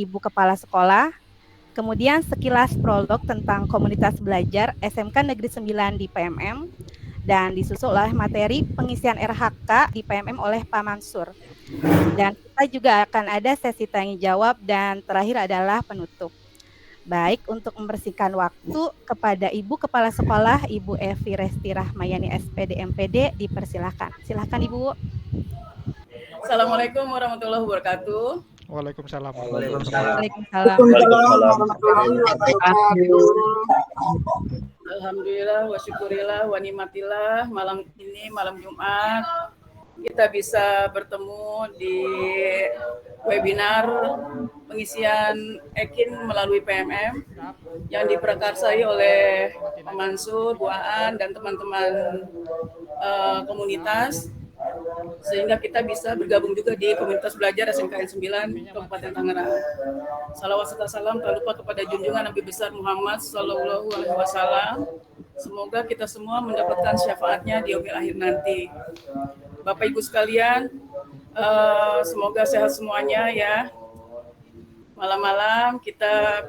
Ibu Kepala Sekolah, kemudian sekilas prolog tentang komunitas belajar SMK Negeri 9 di PMM, dan disusul oleh materi pengisian RHK di PMM oleh Pak Mansur. Dan kita juga akan ada sesi tanya jawab dan terakhir adalah penutup. Baik, untuk membersihkan waktu kepada Ibu Kepala Sekolah, Ibu Evi Resti Rahmayani SPD MPD, dipersilakan. Silakan Ibu. Assalamualaikum warahmatullahi wabarakatuh. Waalaikumsalam. Waalaikumsalam. warahmatullahi wabarakatuh. Alhamdulillah wa syukurillah wa nikmatillah, malam ini malam Jumat kita bisa bertemu di webinar pengisian EKIN melalui PMM yang diprakarsai oleh Pak Mansur, Bu Aan, dan teman-teman komunitas, sehingga kita bisa bergabung juga di komunitas belajar SMKN 9 Kabupaten Tangerang. Salawat serta salam tak lupa kepada junjungan Nabi besar Muhammad Sallallahu Alaihi Wasallam. Semoga kita semua mendapatkan syafaatnya di yaumil akhir nanti. Bapak Ibu sekalian, semoga sehat semuanya ya. Malam-malam kita,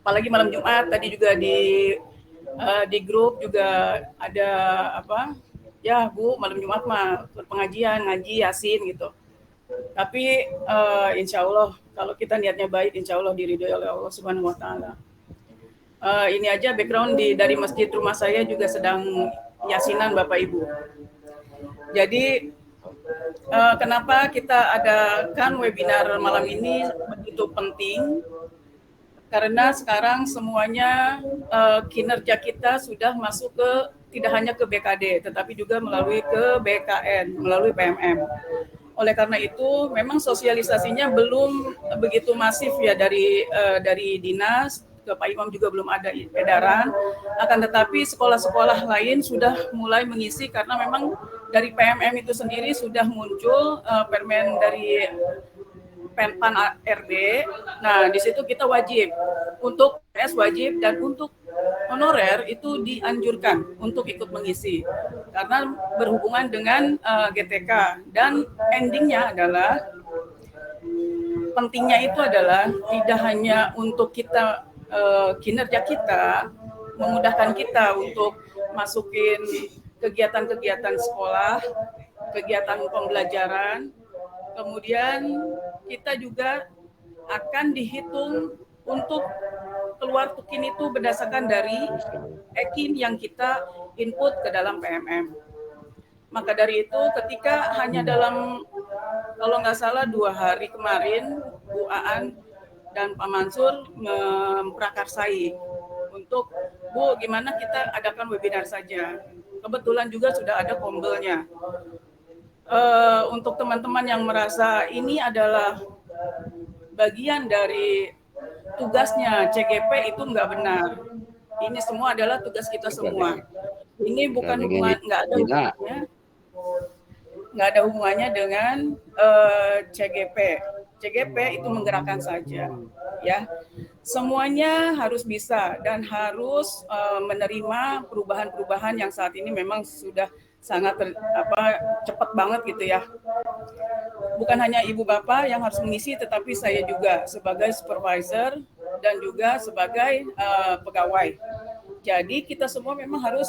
apalagi malam Jumat, tadi juga di grup juga ada apa? Ya Bu, malam Jumat mah pengajian, ngaji, yasin gitu. Tapi insya Allah kalau kita niatnya baik, insya Allah diridhoi oleh Allah Subhanahu Wa Taala. Ini aja background dari masjid rumah saya juga sedang yasinan Bapak Ibu. Jadi kenapa kita adakan webinar malam ini begitu penting? Karena sekarang semuanya kinerja kita sudah masuk ke tidak hanya ke BKD, tetapi juga melalui ke BKN, melalui PMM. Oleh karena itu, memang sosialisasinya belum begitu masif ya dari dinas, ke Pak Imam juga belum ada edaran. Akan tetapi sekolah-sekolah lain sudah mulai mengisi karena memang dari PMM itu sendiri sudah muncul permen dari Penpan RB. Nah, di situ kita wajib untuk PS wajib dan untuk honorer itu dianjurkan untuk ikut mengisi karena berhubungan dengan GTK, dan endingnya adalah pentingnya itu adalah tidak hanya untuk kita kinerja kita, memudahkan kita untuk masukin kegiatan-kegiatan sekolah, kegiatan pembelajaran, kemudian kita juga akan dihitung untuk keluar tukin itu berdasarkan dari EKIN yang kita input ke dalam PMM. Maka dari itu ketika hanya dalam, kalau nggak salah 2 hari kemarin, Bu Aan dan Pak Mansur memprakarsai untuk, Bu, gimana kita adakan webinar saja. Kebetulan juga sudah ada kombelnya. Untuk teman-teman yang merasa ini adalah bagian dari tugasnya CGP, itu nggak benar. Ini semua adalah tugas kita semua. Ini bukan hubungan, nggak ada hubungannya dengan CGP. CGP itu menggerakkan saja, ya. Semuanya harus bisa dan harus menerima perubahan-perubahan yang saat ini memang sudah sangat cepat banget gitu ya. Bukan hanya ibu bapak yang harus mengisi, tetapi saya juga sebagai supervisor dan juga sebagai pegawai. Jadi kita semua memang harus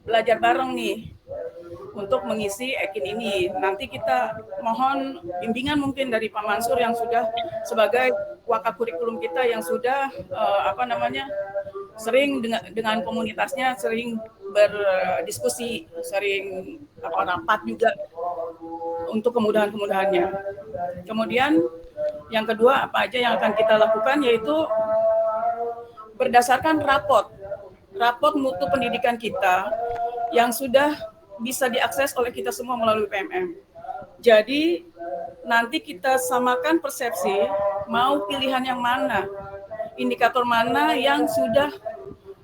belajar bareng nih untuk mengisi EKIN ini. Nanti kita mohon bimbingan mungkin dari Pak Mansur yang sudah sebagai wakil kurikulum kita yang sudah sering dengan komunitasnya, sering berdiskusi, sering rapat juga untuk kemudahan-kemudahannya. Kemudian yang kedua, apa aja yang akan kita lakukan, yaitu berdasarkan raport mutu pendidikan kita yang sudah bisa diakses oleh kita semua melalui PMM. Jadi nanti kita samakan persepsi, mau pilihan yang mana, indikator mana yang sudah,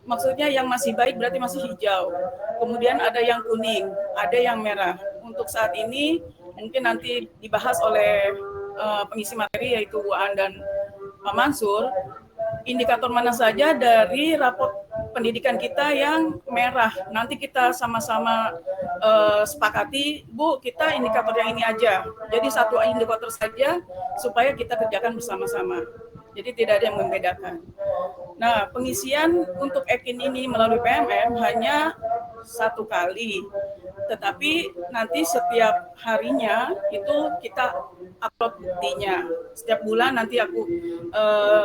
maksudnya yang masih baik berarti masih hijau, kemudian ada yang kuning, ada yang merah. Untuk saat ini mungkin nanti dibahas oleh pengisi materi yaitu Bu Aan dan Pak Mansur, indikator mana saja dari raport pendidikan kita yang merah. Nanti kita sama-sama sepakati, Bu, kita indikator yang ini aja. Jadi satu indikator saja supaya kita kerjakan bersama-sama. Jadi tidak ada yang membedakan. Nah, pengisian untuk Ekin ini melalui PMM hanya 1 kali. Tetapi nanti setiap harinya itu kita upload buktinya. Setiap bulan nanti aku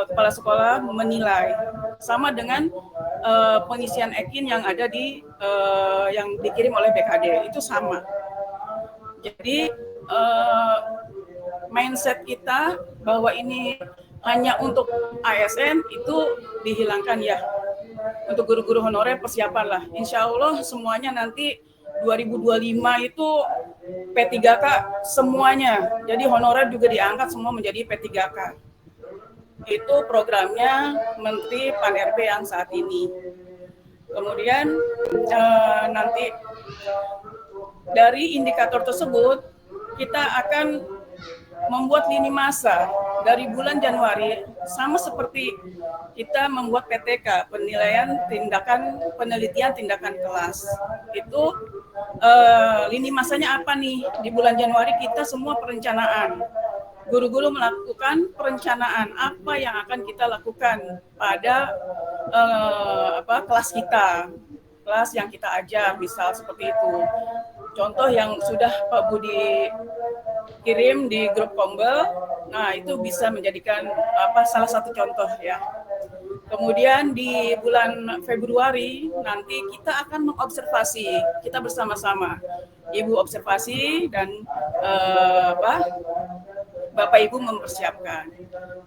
kepala sekolah menilai. Sama dengan pengisian Ekin yang ada di yang dikirim oleh BKD, itu sama. Jadi mindset kita bahwa ini hanya untuk ASN itu dihilangkan ya. Untuk guru-guru honorer persiapan lah. Insya Allah semuanya nanti 2025 itu P3K semuanya. Jadi honorer juga diangkat semua menjadi P3K. Itu programnya Menteri Pan-RB yang saat ini. Kemudian nanti dari indikator tersebut kita akan membuat lini masa dari bulan Januari, sama seperti kita membuat PTK, penelitian tindakan kelas. Itu lini masanya apa nih? Di bulan Januari kita semua perencanaan. Guru-guru melakukan perencanaan apa yang akan kita lakukan pada kelas kita, kelas yang kita ajar, misal seperti itu. Contoh yang sudah Pak Budi kirim di grup Kombel, nah itu bisa menjadikan salah satu contoh ya. Kemudian di bulan Februari nanti kita akan mengobservasi, kita bersama-sama, Ibu observasi dan Bapak Ibu mempersiapkan.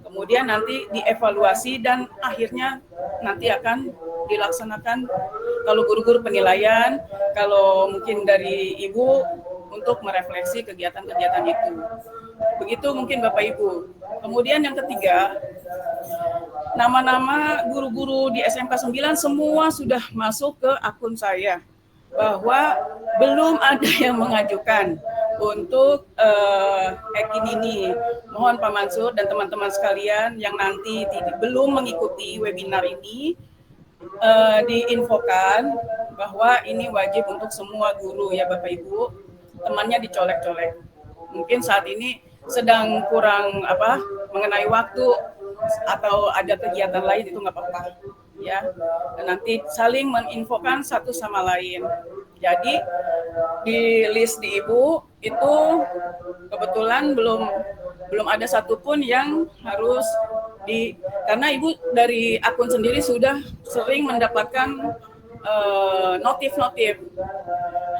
Kemudian nanti dievaluasi dan akhirnya nanti akan dilaksanakan kalau guru-guru penilaian, kalau mungkin dari Ibu untuk merefleksi kegiatan-kegiatan itu. Begitu mungkin Bapak Ibu. Kemudian yang ketiga, nama-nama guru-guru di SMK 9 semua sudah masuk ke akun saya. Bahwa belum ada yang mengajukan untuk Ekin ini. Mohon Pak Mansur dan teman-teman sekalian yang nanti belum mengikuti webinar ini, diinfokan bahwa ini wajib untuk semua guru ya Bapak Ibu, temannya dicolek-colek. Mungkin saat ini sedang kurang mengenai waktu atau ada kegiatan lain, itu nggak apa-apa ya. Dan nanti saling menginfokan satu sama lain. Jadi di list di Ibu itu kebetulan belum ada satupun yang harus karena Ibu dari akun sendiri sudah sering mendapatkan notif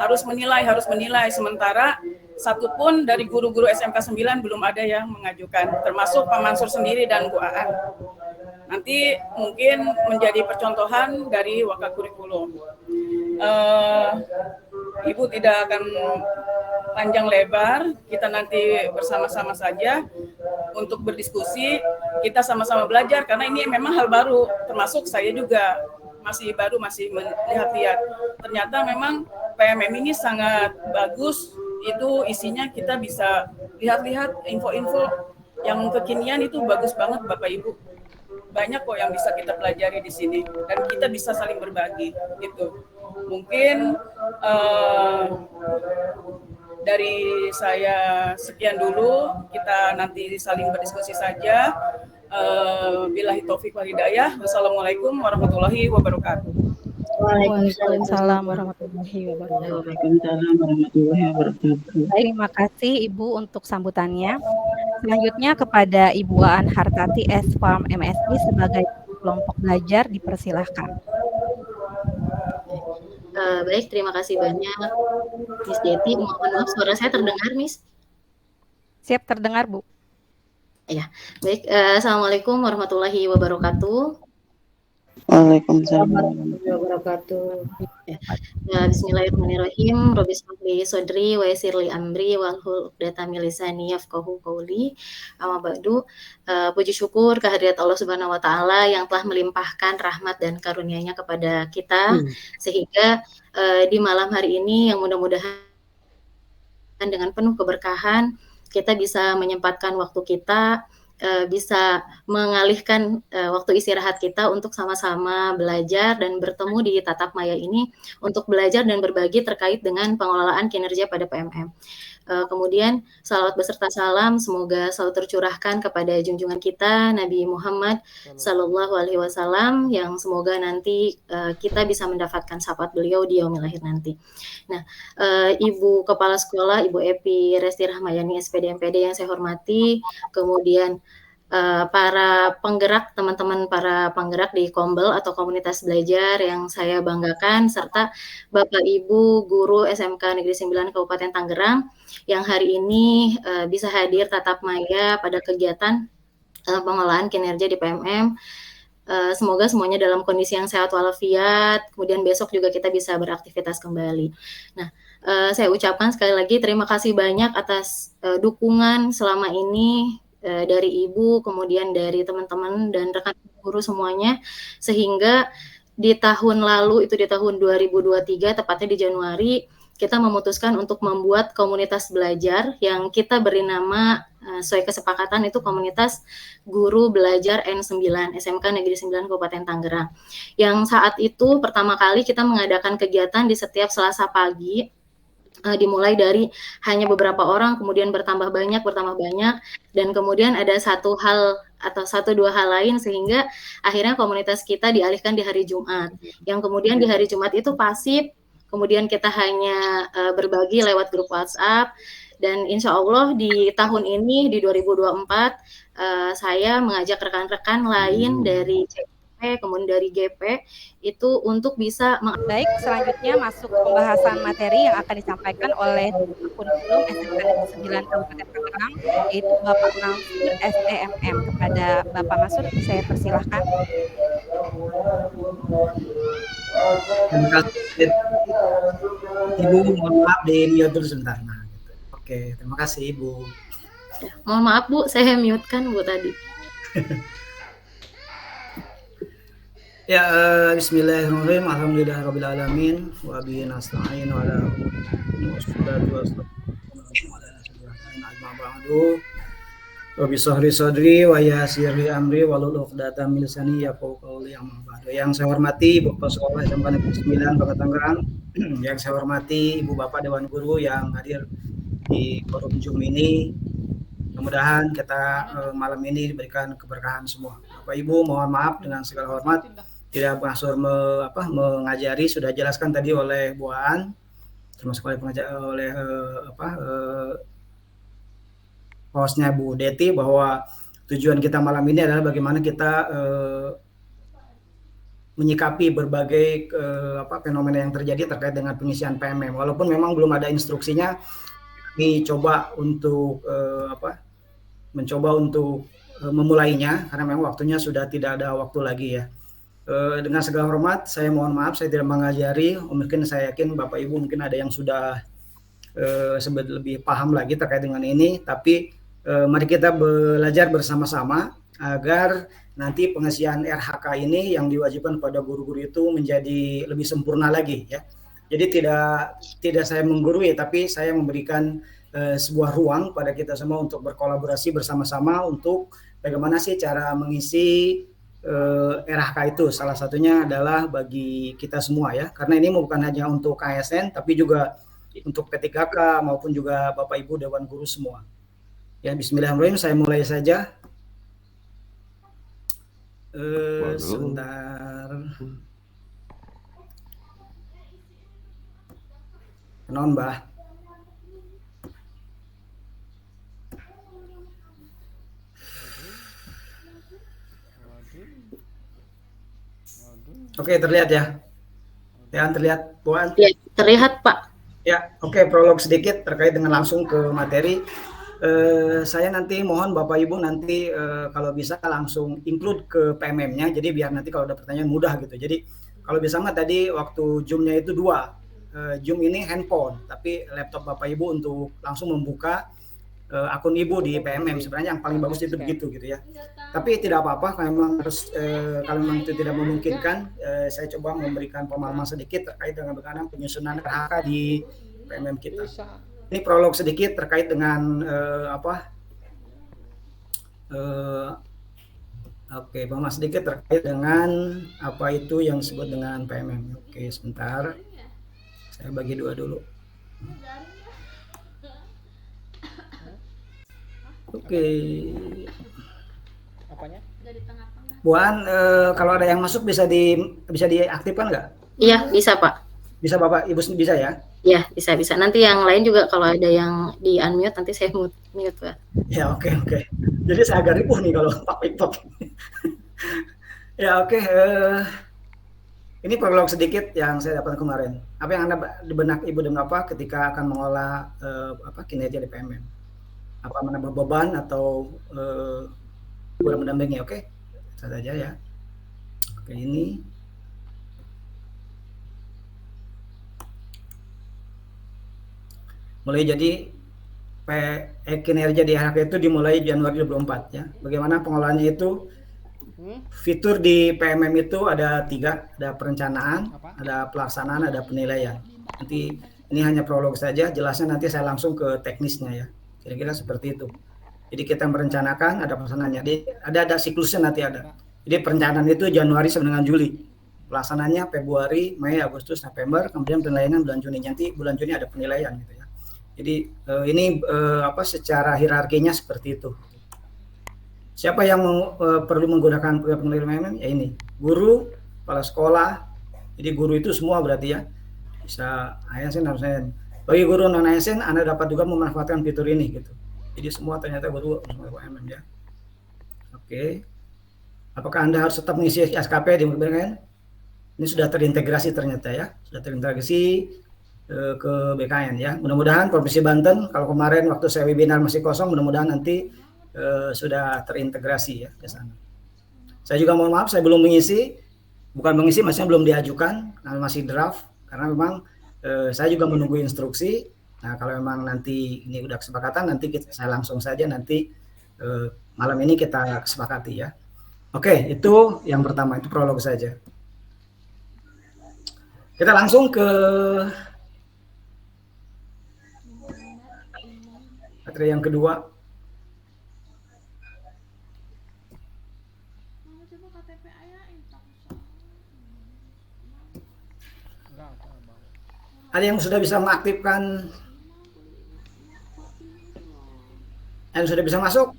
harus menilai, sementara satupun dari guru-guru SMK 9 belum ada yang mengajukan, termasuk Pak Mansur sendiri dan Bu Aan. Nanti mungkin menjadi percontohan dari Wakakurikulum. Ibu tidak akan panjang lebar, kita nanti bersama-sama saja untuk berdiskusi, kita sama-sama belajar, karena ini memang hal baru, termasuk saya juga masih baru, masih melihat-lihat. Ternyata memang PMM ini sangat bagus, itu isinya kita bisa lihat-lihat info-info yang kekinian, itu bagus banget Bapak Ibu. Banyak kok yang bisa kita pelajari di sini dan kita bisa saling berbagi gitu. Mungkin dari saya sekian dulu, kita nanti saling berdiskusi saja. Billahi taufik wal hidayah. Wassalamualaikum warahmatullahi wabarakatuh. Waalaikumsalam warahmatullahi wabarakatuh. Waalaikumsalam warahmatullahi wabarakatuh. Terima kasih Ibu untuk sambutannya. Selanjutnya kepada Ibu Aan Hartati S-Farm MSI sebagai kelompok belajar dipersilahkan. Baik, terima kasih banyak Miss Jeti. Mohon maaf suara saya terdengar, Miss? Siap, terdengar Bu. Ya, baik. Assalamualaikum warahmatullahi wabarakatuh. Waalaikumsalam warahmatullahi wabarakatuh. Bismillahirrahmanirrahim. Rabbi shrahli sodri wa yassirli amri wahlul 'uqdatam min lisani yafqahu qawli. Amma ba'du. Puji syukur kehadirat Allah Subhanahu wa taala yang telah melimpahkan rahmat dan karunia-Nya kepada kita sehingga di malam hari ini yang mudah-mudahan dengan penuh keberkahan kita bisa menyempatkan waktu kita, bisa mengalihkan waktu istirahat kita untuk sama-sama belajar dan bertemu di tatap maya ini untuk belajar dan berbagi terkait dengan pengelolaan kinerja pada PMM. Kemudian salawat beserta salam semoga selalu tercurahkan kepada junjungan kita Nabi Muhammad Sallallahu Alaihi Wasallam, yang semoga nanti kita bisa mendapatkan syafaat beliau di yaumil akhir nanti. Nah, Ibu Kepala Sekolah, Ibu Epi Resti Rahmayani SPD MPD yang saya hormati, kemudian para penggerak, teman-teman para penggerak di Kombel atau komunitas belajar yang saya banggakan, serta Bapak Ibu guru SMK Negeri 9 Kabupaten Tangerang yang hari ini bisa hadir tatap maya pada kegiatan pengolahan kinerja di PMM. Semoga semuanya dalam kondisi yang sehat walafiat, kemudian besok juga kita bisa beraktivitas kembali. Nah, saya ucapkan sekali lagi terima kasih banyak atas dukungan selama ini dari Ibu, kemudian dari teman-teman dan rekan guru semuanya, sehingga di tahun lalu, itu di tahun 2023, tepatnya di Januari, kita memutuskan untuk membuat komunitas belajar yang kita beri nama sesuai kesepakatan itu komunitas guru belajar N9 SMK Negeri 9 Kabupaten Tangerang. Yang saat itu pertama kali kita mengadakan kegiatan di setiap Selasa pagi, dimulai dari hanya beberapa orang, kemudian bertambah banyak, dan kemudian ada satu hal atau satu dua hal lain sehingga akhirnya komunitas kita dialihkan di hari Jumat. Yang kemudian di hari Jumat itu pasif, kemudian kita hanya berbagi lewat grup WhatsApp, dan insya Allah di tahun ini, di 2024, saya mengajak rekan-rekan lain dari kemudian dari GP itu untuk bisa Baik, selanjutnya masuk pembahasan materi yang akan disampaikan oleh kurikulum SMK Negeri 9 Kabupaten Tangerang, yaitu Bapak Mansur SEMM. Kepada Bapak Mansur, saya persilahkan. Terima kasih Ibu, mohon maaf di mute dulu sebentar. Nah, gitu. Oke, terima kasih Ibu. Mohon maaf Bu, saya mute kan Bu tadi. Ya, bismillahirrahmanirrahim. Alhamdulillahirabbil alamin wa bihi nasta'in wa ala wassalatu wassalamu ala rasulillah. Wa bi sahri sadri wa yassir li amri wa lul 'uqdatam min lisani yafqahu qawli. Yang saya hormati Ibu Kepala Sekolah SMK Negeri 9 Kabupaten Tangerang, yang saya hormati Ibu Bapak Dewan Guru yang hadir di forum Zoom ini. Mudah-mudahan kita malam ini diberikan keberkahan semua. Bapak Ibu, mohon maaf dengan segala hormat tidak bermaksud mengajari, sudah jelaskan tadi oleh Bu Aan, termasuk oleh hostnya Bu Deti, bahwa tujuan kita malam ini adalah bagaimana kita menyikapi berbagai fenomena yang terjadi terkait dengan pengisian PMM. Walaupun memang belum ada instruksinya, kami coba untuk mencoba untuk memulainya karena memang waktunya sudah tidak ada waktu lagi ya. Dengan segala hormat, saya mohon maaf saya tidak mengajari. Mungkin saya yakin Bapak Ibu mungkin ada yang sudah lebih paham lagi terkait dengan ini. Tapi mari kita belajar bersama-sama agar nanti pengisian RHK ini yang diwajibkan pada guru-guru itu menjadi lebih sempurna lagi ya. Jadi tidak saya menggurui, tapi saya memberikan sebuah ruang pada kita semua untuk berkolaborasi bersama-sama untuk bagaimana sih cara mengisi RHK itu. Salah satunya adalah bagi kita semua ya, karena ini bukan hanya untuk KSN tapi juga untuk P3K maupun juga Bapak Ibu Dewan Guru semua. Ya, bismillahirrahmanirrahim, saya mulai saja. Sebentar. Non, Mbah. Oke, terlihat ya? Ya, terlihat, Puan? Ya, terlihat, Pak. Ya, oke, prolog sedikit terkait dengan langsung ke materi. Saya nanti mohon Bapak Ibu nanti kalau bisa langsung include ke PMM-nya, jadi biar nanti kalau ada pertanyaan mudah gitu. Jadi kalau bisa mah tadi waktu Zoom-nya itu 2. Zoom ini handphone, tapi laptop Bapak Ibu untuk langsung membuka akun Ibu di PMM. Sebenarnya yang paling bagus itu begitu gitu ya. Tapi tidak apa-apa kalau memang harus kalau memang itu tidak memungkinkan, saya coba memberikan pemahaman sedikit terkait dengan bagaimana penyusunan RHK di PMM kita. Ini prolog sedikit terkait dengan pemahaman sedikit terkait dengan apa itu yang disebut dengan PMM. Oke, sebentar. Saya bagi 2 dulu. Oke. Apanya? Buan, kalau ada yang masuk bisa diaktifkan nggak? Iya, bisa Pak. Bisa Bapak Ibu bisa ya? Iya, bisa. Nanti yang lain juga kalau ada yang di unmute nanti saya mute Pak. Ya, oke. Jadi saya agak ripuh nih kalau Pak Piktok. Ya, oke. Ini prolog sedikit yang saya dapat kemarin. Apa yang Anda di benak Ibu dan Bapak ketika akan mengolah kinerja di PMM? Apa menambah beban atau kurang mendampingi? Oke, saja ya. Oke, ini. Mulai jadi kinerja di RHK itu dimulai Januari 2024 ya. Bagaimana pengolahannya itu? Fitur di PMM itu ada 3, ada perencanaan, ada pelaksanaan, ada penilaian. Nanti ini hanya prolog saja, jelasnya nanti saya langsung ke teknisnya ya. Kira-kira seperti itu. Jadi kita merencanakan, ada pelaksanaannya. Ada siklusnya nanti ada. Jadi perencanaan itu Januari sampai dengan Juli. Pelaksananya Februari, Mei, Agustus, November, kemudian penilaian bulan Juni. Nanti bulan Juni ada penilaian gitu ya. Jadi ini secara hierarkinya seperti itu. Siapa yang perlu menggunakan penilaian? Ya ini, guru, kepala sekolah. Jadi guru itu semua berarti ya. Bisa ASN, non-ASN. Bagi guru non-ASN, Anda dapat juga memanfaatkan fitur ini gitu. Jadi semua ternyata guru PMM ya. Oke. Apakah Anda harus tetap mengisi SKP di BKN? Ini sudah terintegrasi ternyata ya. Sudah terintegrasi ke BKN ya. Mudah-mudahan Provinsi Banten, kalau kemarin waktu saya webinar masih kosong, mudah-mudahan nanti sudah terintegrasi ya ke sana. Saya juga mohon maaf saya belum mengisi, maksudnya belum diajukan karena masih draft karena memang saya juga menunggu instruksi. Nah kalau memang nanti ini udah kesepakatan nanti saya langsung saja nanti malam ini kita kesepakati ya. Oke, itu yang pertama, itu prolog saja. Kita langsung ke materi yang kedua. Ada yang sudah bisa mengaktifkan, yang sudah bisa masuk?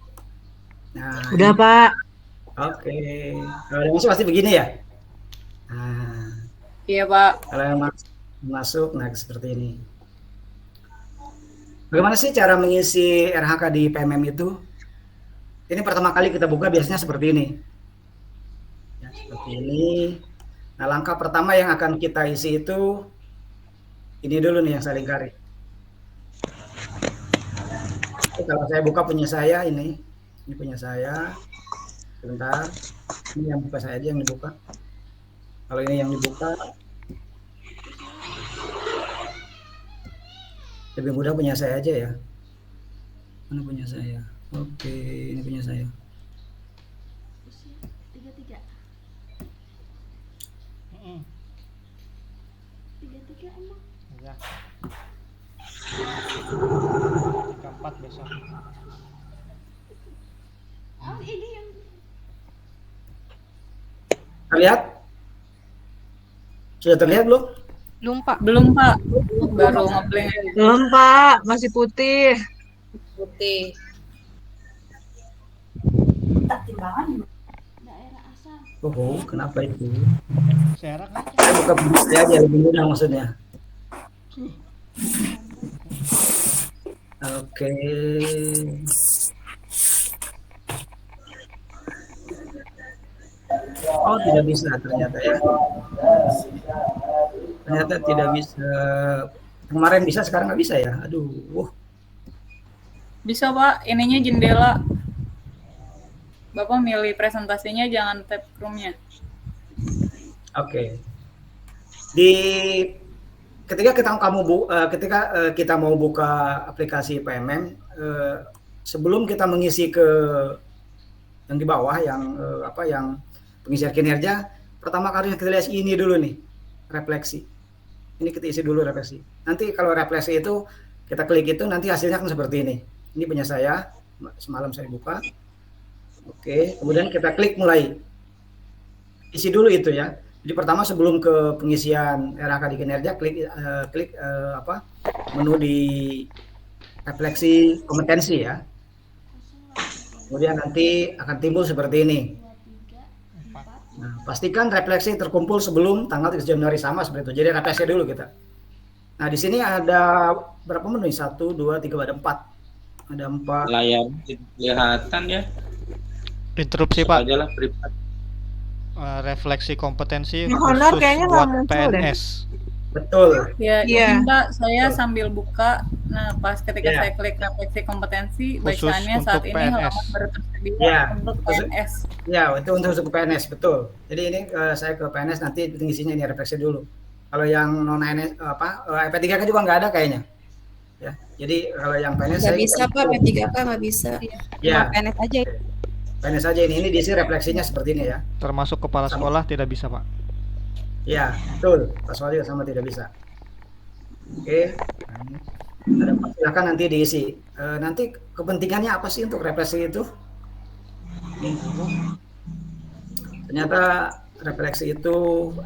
Nah, Udah Pak. Oke. Kalau yang masuk pasti begini ya. Nah, Iya Pak. kalau yang masuk, nah seperti ini. Bagaimana sih cara mengisi RHK di PMM itu? Ini pertama kali kita buka biasanya seperti ini. Ya, seperti ini. Nah, langkah pertama yang akan kita isi itu ini dulu nih yang saya lingkari. Kalau saya buka punya saya ini punya saya. Sebentar, ini yang buka saya aja yang dibuka. Kalau ini yang dibuka, lebih mudah punya saya aja ya. Mana punya saya? Oke, ini punya saya. Ya. 34 besok. Terlihat? Sudah terlihat belum? Belum Pak. Belum Pak. Baru ngeblank Belum Pak, masih putih. putih. Oh, kenapa itu? Serak kan? Saya buka punya saya aja lebih mudah maksudnya. Oke. Oh, tidak bisa ternyata ya. Ternyata tidak bisa. Kemarin bisa, sekarang nggak bisa ya. Aduh. Bisa Pak, ininya jendela. Bapak milih presentasinya jangan tab Chrome-nya. Oke. Ketika kita mau buka aplikasi PMM, sebelum kita mengisi ke yang di bawah yang pengisian kinerja, pertama kali kita lihat ini dulu nih, refleksi. Ini kita isi dulu refleksi. Nanti kalau refleksi itu kita klik itu nanti hasilnya kan seperti ini. Ini punya saya, semalam saya buka. Oke, kemudian kita klik mulai. Isi dulu itu ya. Jadi pertama sebelum ke pengisian RHK di kinerja, klik menu di refleksi kompetensi ya. Kemudian nanti akan timbul seperti ini. Nah, pastikan refleksi terkumpul sebelum tanggal 3 Januari sama seperti itu. Jadi refleksi dulu kita. Nah, di sini ada berapa menu? 1, 2, 3, ada 4. Ada 4. Layar kelihatan ya. Interupsi Pak. Aja lah privat. Refleksi kompetensi Yang honor khusus kayaknya buat nggak muncul deh. PNS. Betul. Ya, Iya. ini Mbak, saya sambil buka. Nah, pas ketika Iya. saya klik refleksi kompetensi, Khusus bacaannya saat untuk ini PNS. halaman baru tersedia Iya. untuk PNS. Ya, itu untuk PNS, betul. Jadi ini saya ke PNS nanti isinya ini refleksi dulu. Kalau yang non PNS IP3K juga nggak ada kayaknya. Ya. Jadi kalau yang PNS Nggak saya bisa Pak, P3K nggak bisa. Ya, Cuma PNS aja. PNS aja ini diisi refleksinya seperti ini ya. Termasuk kepala sekolah tidak bisa Pak. Ya, betul. Pasal juga sama tidak bisa. Oke. Silakan nanti diisi. Nanti kepentingannya apa sih untuk refleksi itu? Ternyata refleksi itu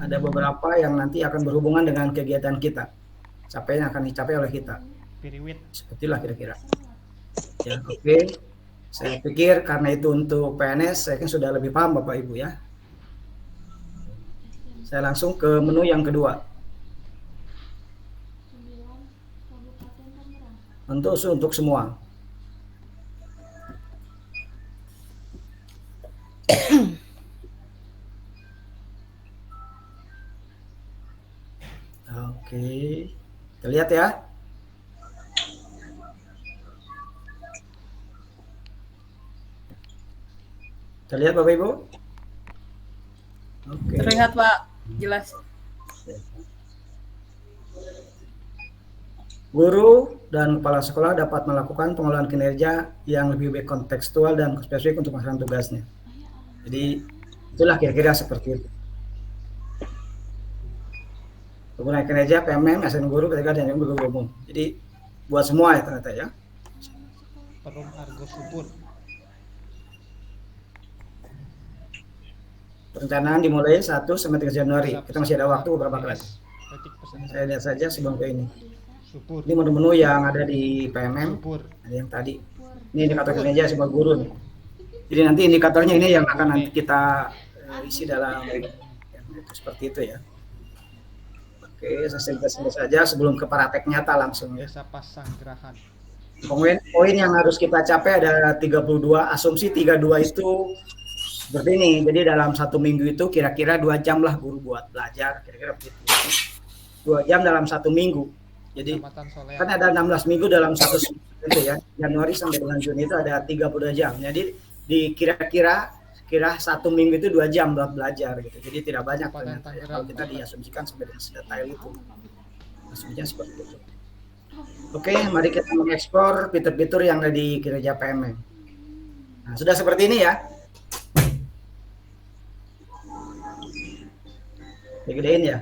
ada beberapa yang nanti akan berhubungan dengan kegiatan kita. Apa yang akan dicapai oleh kita. Piriwit. Sepertilah kira-kira. Ya, oke. Saya pikir karena itu untuk PNS, saya kan sudah lebih paham Bapak Ibu ya. Saya langsung ke menu yang kedua. Untuk semua. Oke, kita lihat ya. Kita lihat Bapak Ibu. Oke. Terlihat Pak, jelas. Guru dan kepala sekolah dapat melakukan pengelolaan kinerja yang lebih baik kontekstual dan spesifik untuk melaksanakan tugasnya. Jadi itulah kira-kira seperti itu. Penggunaan kinerja PMM, ASN guru, P3K dan guru umum. Jadi buat semua ya ternyata ya. Perum Argo Subur. Perencanaan dimulai 1 sampai 3 Januari. Kita masih ada waktu beberapa kelas. Detik pesan. Saya lihat saja sebelum ke ini. Subur. Ini menu-menu yang ada di PMM. Subur. Ada yang tadi. Ini indikator kinerja sebuah guru nih. Jadi nanti indikatornya ini yang akan nanti kita isi dalam seperti itu ya. Oke, saya simpan saja sebelum ke praktek nyata langsung ya. Desa Pasanggerahan. Poin yang harus kita capai ada 32. Asumsi 32 itu seperti ini. Jadi dalam 1 minggu itu kira-kira 2 jam lah guru buat belajar. Kira-kira begitu. 2 jam dalam 1 minggu. Jadi Kecamatan Solean. kan ada 16 minggu dalam 1 semester itu ya. Januari sampai dengan Juni itu ada 32 jam. Jadi di kira-kira 1 minggu itu 2 jam buat belajar gitu. Jadi tidak banyak ternyata ya, kalau kita diasumsikan sampai dengan sedetail itu. Asumsinya seperti itu. Oke, mari kita mengekspor fitur-fitur yang ada di kinerja PMM. Nah, sudah seperti ini ya. Digedein ya.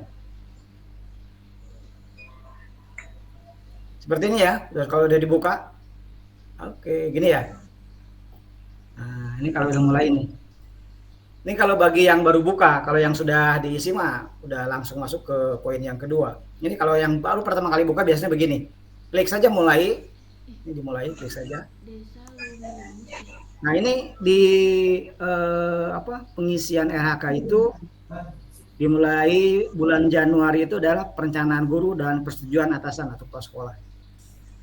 Seperti ini ya. Kalau udah dibuka. Oke, gini ya. Nah, ini kalau udah mulai ini. Ini kalau bagi yang baru buka, kalau yang sudah diisi mah udah langsung masuk ke poin yang kedua. Ini kalau yang baru pertama kali buka biasanya begini. Klik saja mulai. Ini dimulai, klik saja. Nah, ini di pengisian RHK itu dimulai bulan Januari itu adalah perencanaan guru dan persetujuan atasan atau kepala sekolah.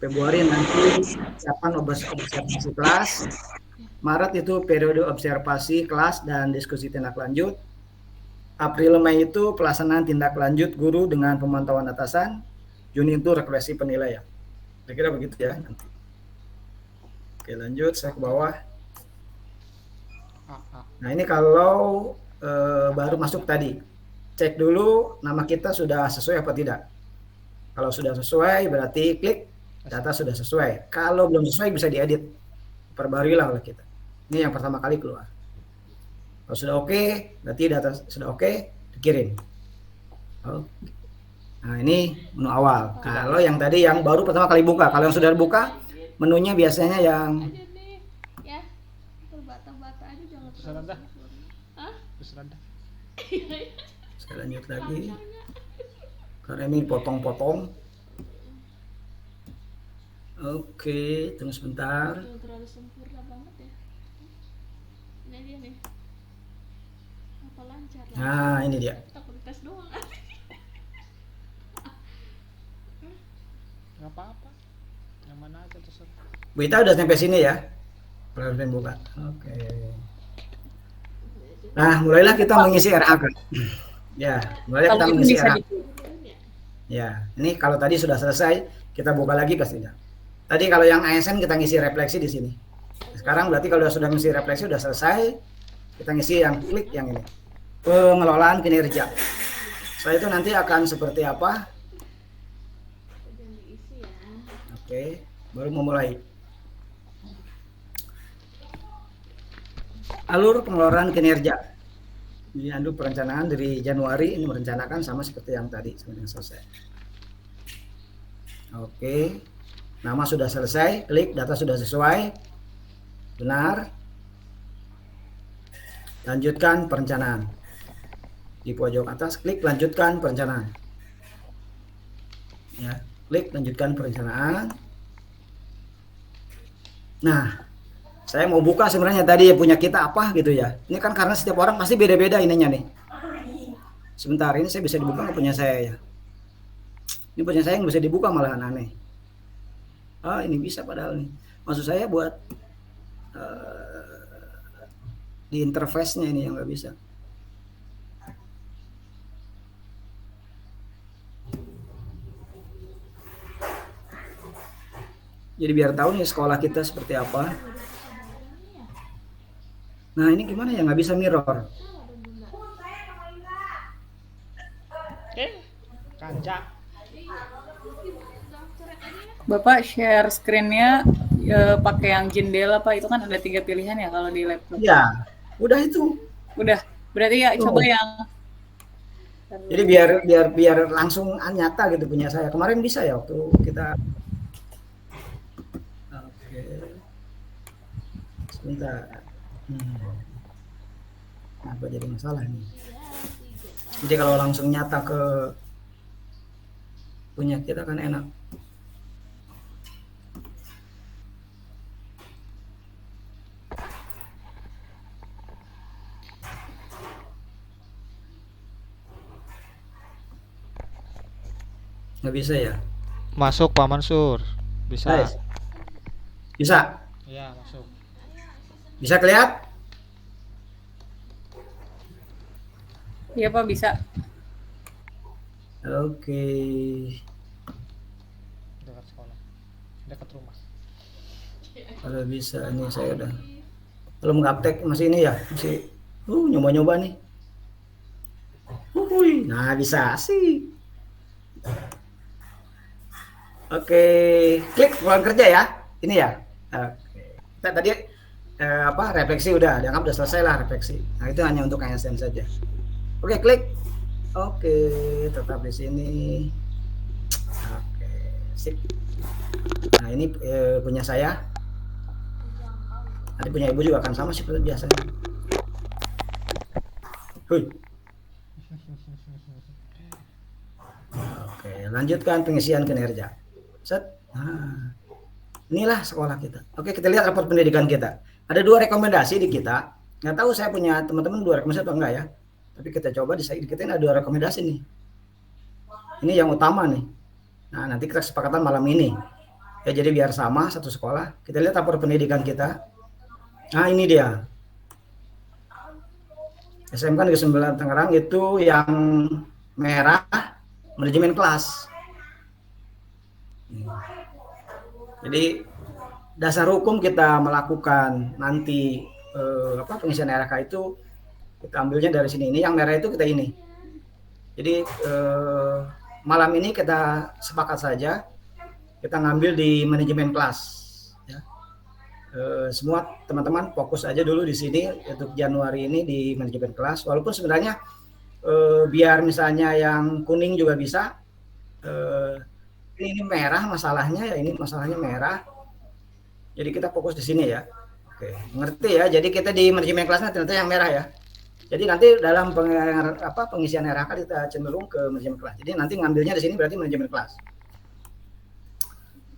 Februari nanti siapan observasi kelas. Maret itu periode observasi kelas dan diskusi tindak lanjut. April Mei itu pelaksanaan tindak lanjut guru dengan pemantauan atasan. Juni itu refleksi penilaian. Kira-kira begitu ya nanti. Oke, lanjut saya ke bawah. Nah, ini kalau baru masuk tadi. Cek dulu nama kita sudah sesuai apa tidak. Kalau sudah sesuai berarti klik data sudah sesuai. Kalau belum sesuai bisa diedit. Perbarilah oleh kita. Ini yang pertama kali keluar. Kalau sudah oke, berarti data sudah oke, dikirim. Oke. Nah, ini menu awal. Kalau yang tadi yang baru pertama kali buka, kalau yang sudah buka, menunya biasanya yang ya terbata-bata aja jangan Terus rendah. Terus rendah. saya lanjut lagi. Karena ini potong-potong. Oke, tunggu sebentar. jangan terlalu sempurna banget ya. dia nih. Apa lancar lah. Nah, ini dia. Takut tes doang. Nggak apa-apa. Yang mana aja terserah. Bu Ita udah sampai sini ya? Perhatian buka. Oke. Nah, mulailah kita mengisi RHK. Ya, mulailah kita mengisi RHK. Ya, ini kalau tadi sudah selesai, kita buka lagi pastinya. Tadi kalau yang ASN kita ngisi refleksi di sini. Sekarang berarti kalau sudah ngisi refleksi sudah selesai, kita ngisi yang klik yang ini. Pengelolaan kinerja. Setelah itu nanti akan seperti apa? Oke, baru memulai. Alur pengeluaran kinerja. Ini anduk perencanaan dari Januari, ini merencanakan sama seperti yang tadi sampai selesai. Oke, nama sudah selesai, klik data sudah sesuai, benar. Lanjutkan perencanaan. Di pojok atas klik lanjutkan perencanaan. Ya, klik lanjutkan perencanaan. Nah, saya mau buka sebenarnya tadi punya kita apa gitu ya. Ini kan karena setiap orang pasti beda-beda ininya nih. Sebentar, ini saya bisa dibuka nggak punya saya ya? Ini punya saya yang bisa dibuka malahan aneh. Ah, ini bisa padahal nih. Maksud saya buat di interface-nya ini yang nggak bisa. Jadi biar tahu nih sekolah kita seperti apa. Nah ini gimana ya, nggak bisa mirror. Kaca. Bapak share screen-nya pakai yang jendela Pak, itu kan ada 3 pilihan ya kalau di laptop. Ya, udah itu. Udah, berarti ya coba yang. Jadi biar langsung nyata gitu punya saya. Kemarin bisa ya waktu kita. Oke. Sebentar. Apa jadi masalah nih? Jadi kalau langsung nyata ke punya kita kan enak. Nggak bisa ya? Masuk Pak Mansur. Bisa. Nice. Bisa. Iya, masuk. Bisa kelihatan? Iya Pak, bisa. Oke. Dekat sekolah. Dekat rumah. Kalau bisa nih saya udah. Belum gaptek masih ini ya, masih nyoba-nyoba nih. Nah, bisa sih. Oke, klik ruang kerja ya. Ini ya. Oke. Kita tadi refleksi udah, dianggap udah selesai lah refleksi. Nah, itu hanya untuk ASN saja. Oke, klik. Oke, tetap di sini. Oke, sip. Nah, ini punya saya. Nanti punya ibu juga akan sama seperti biasanya. Oke, lanjutkan pengisian kinerja. Set. Nah, inilah sekolah kita. Oke, kita lihat raport pendidikan kita. Ada 2 rekomendasi di kita. Nggak tahu saya punya teman-teman 2 rekomendasi atau enggak ya. Tapi kita coba di kita ini ada 2 rekomendasi nih. Ini yang utama nih. Nah, nanti kita kesepakatan malam ini. Ya, jadi biar sama satu sekolah. Kita lihat raport pendidikan kita. Nah, ini dia. SMK Negeri 9 Tangerang itu yang merah manajemen kelas. Jadi dasar hukum kita melakukan nanti pengisian RHK itu kita ambilnya dari sini. Ini yang merah itu kita ini. Jadi malam ini kita sepakat saja kita ngambil di manajemen kelas. Ya. Semua teman-teman fokus aja dulu di sini untuk Januari ini di manajemen kelas. Walaupun sebenarnya biar misalnya yang kuning juga bisa. Ini merah masalahnya ya, ini masalahnya merah. Jadi kita fokus di sini ya. Oke, mengerti ya. Jadi kita di manajemen kelasnya ternyata yang merah ya. Jadi nanti dalam pengisian RHK kita cenderung ke manajemen kelas. Jadi nanti ngambilnya di sini berarti manajemen kelas.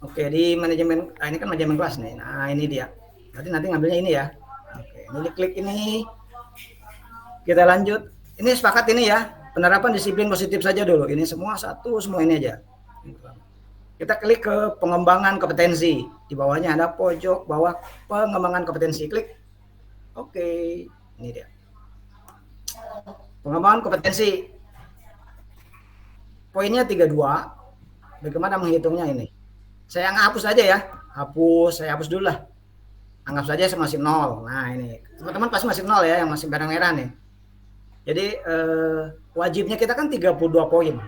Oke, di manajemen ini kan manajemen kelas nih. Nah, ini dia. Berarti nanti ngambilnya ini ya. Oke, Jadi klik ini, kita lanjut. Ini sepakat ini ya, penerapan disiplin positif saja dulu. Ini semua semua ini aja. Kita klik ke pengembangan kompetensi. Di bawahnya ada pojok bawah pengembangan kompetensi. Klik. Oke, ini dia. Pengembangan kompetensi. Poinnya 32. Bagaimana menghitungnya ini? Saya hapus aja ya. Saya hapus dulu lah. Anggap saja saya masih 0. Nah ini, teman-teman pasti masih 0 ya, yang masih merah-merah nih. Jadi wajibnya kita kan 32 poin.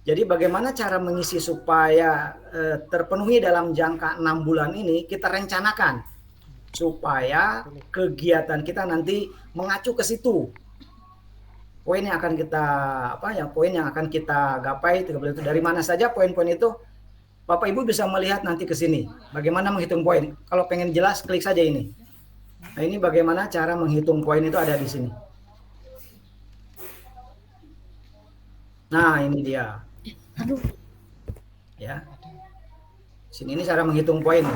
Jadi bagaimana cara mengisi supaya terpenuhi dalam jangka 6 bulan ini, kita rencanakan supaya kegiatan kita nanti mengacu ke situ. Poin yang akan kita gapai 32 itu dari mana saja poin-poin itu. Bapak Ibu bisa melihat nanti ke sini. Bagaimana menghitung poin. Kalau pengen jelas klik saja ini. Nah, ini bagaimana cara menghitung poin itu ada di sini. Nah, ini dia. Ya. Sini ini cara menghitung poin.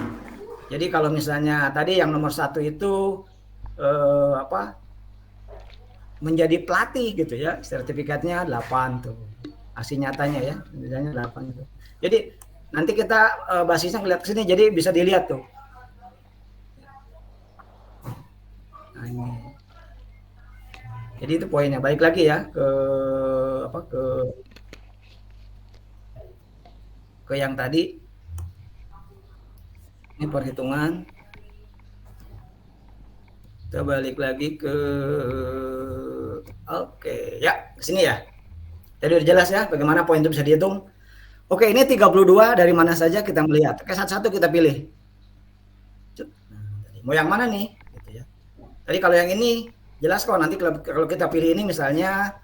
Jadi kalau misalnya tadi yang nomor 1 itu menjadi pelatih gitu ya, sertifikatnya 8 tuh. Hasil nyatanya ya, misalnya 8 itu. Jadi nanti kita basisnya ngeliat ke sini, jadi bisa dilihat tuh. Nah, ini. Jadi itu poinnya. Balik lagi ya ke yang tadi. Ini perhitungan. Kita balik lagi ke ya, ke sini ya. Tadi udah jelas ya bagaimana poin itu bisa dihitung. Oke, ini 32 dari mana saja kita melihat. Oke, satu-satu kita pilih. Mau yang mana nih? Gitu ya. Tadi kalau yang ini jelas kok, nanti kalau kita pilih ini misalnya,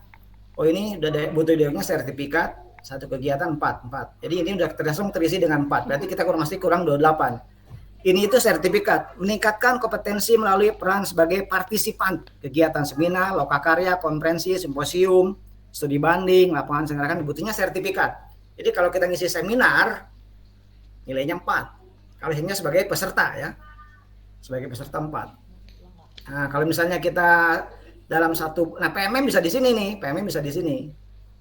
ini udah butuh dialognya sertifikat, satu kegiatan 4. Jadi ini udah terisi dengan 4. Berarti kita kurang 28. Ini itu sertifikat, meningkatkan kompetensi melalui peran sebagai partisipan kegiatan seminar, lokakarya, konferensi, simposium, studi banding, lapangan senggarakan, butuhnya sertifikat. Jadi kalau kita ngisi seminar, nilainya 4. Kalau hanya sebagai peserta ya, sebagai peserta 4. Nah kalau misalnya kita dalam PMM bisa di sini nih, PMM bisa di sini.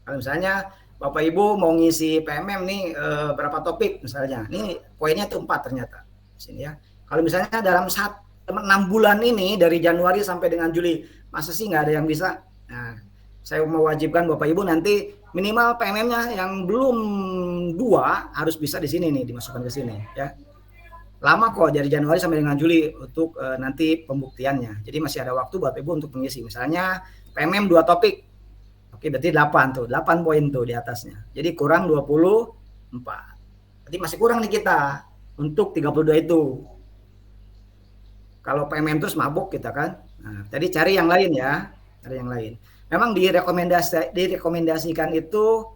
Kalau misalnya Bapak Ibu mau ngisi PMM nih berapa topik misalnya, ini poinnya tuh 4 ternyata. Sini ya. Kalau misalnya dalam 6 bulan ini dari Januari sampai dengan Juli, masa sih nggak ada yang bisa? Nah, saya mewajibkan Bapak Ibu nanti minimal PMM-nya yang belum 2 harus bisa di sini nih, dimasukkan ke sini ya. Lama kok dari Januari sampai dengan Juli untuk nanti pembuktiannya. Jadi masih ada waktu buat Ibu untuk mengisi. Misalnya PMM 2 topik. Oke, berarti 8 poin tuh di atasnya. Jadi kurang 24. Berarti masih kurang nih kita untuk 32 itu. Kalau PMM terus mabuk kita kan. Nah, tadi cari yang lain ya, cari yang lain. Memang direkomendasikan itu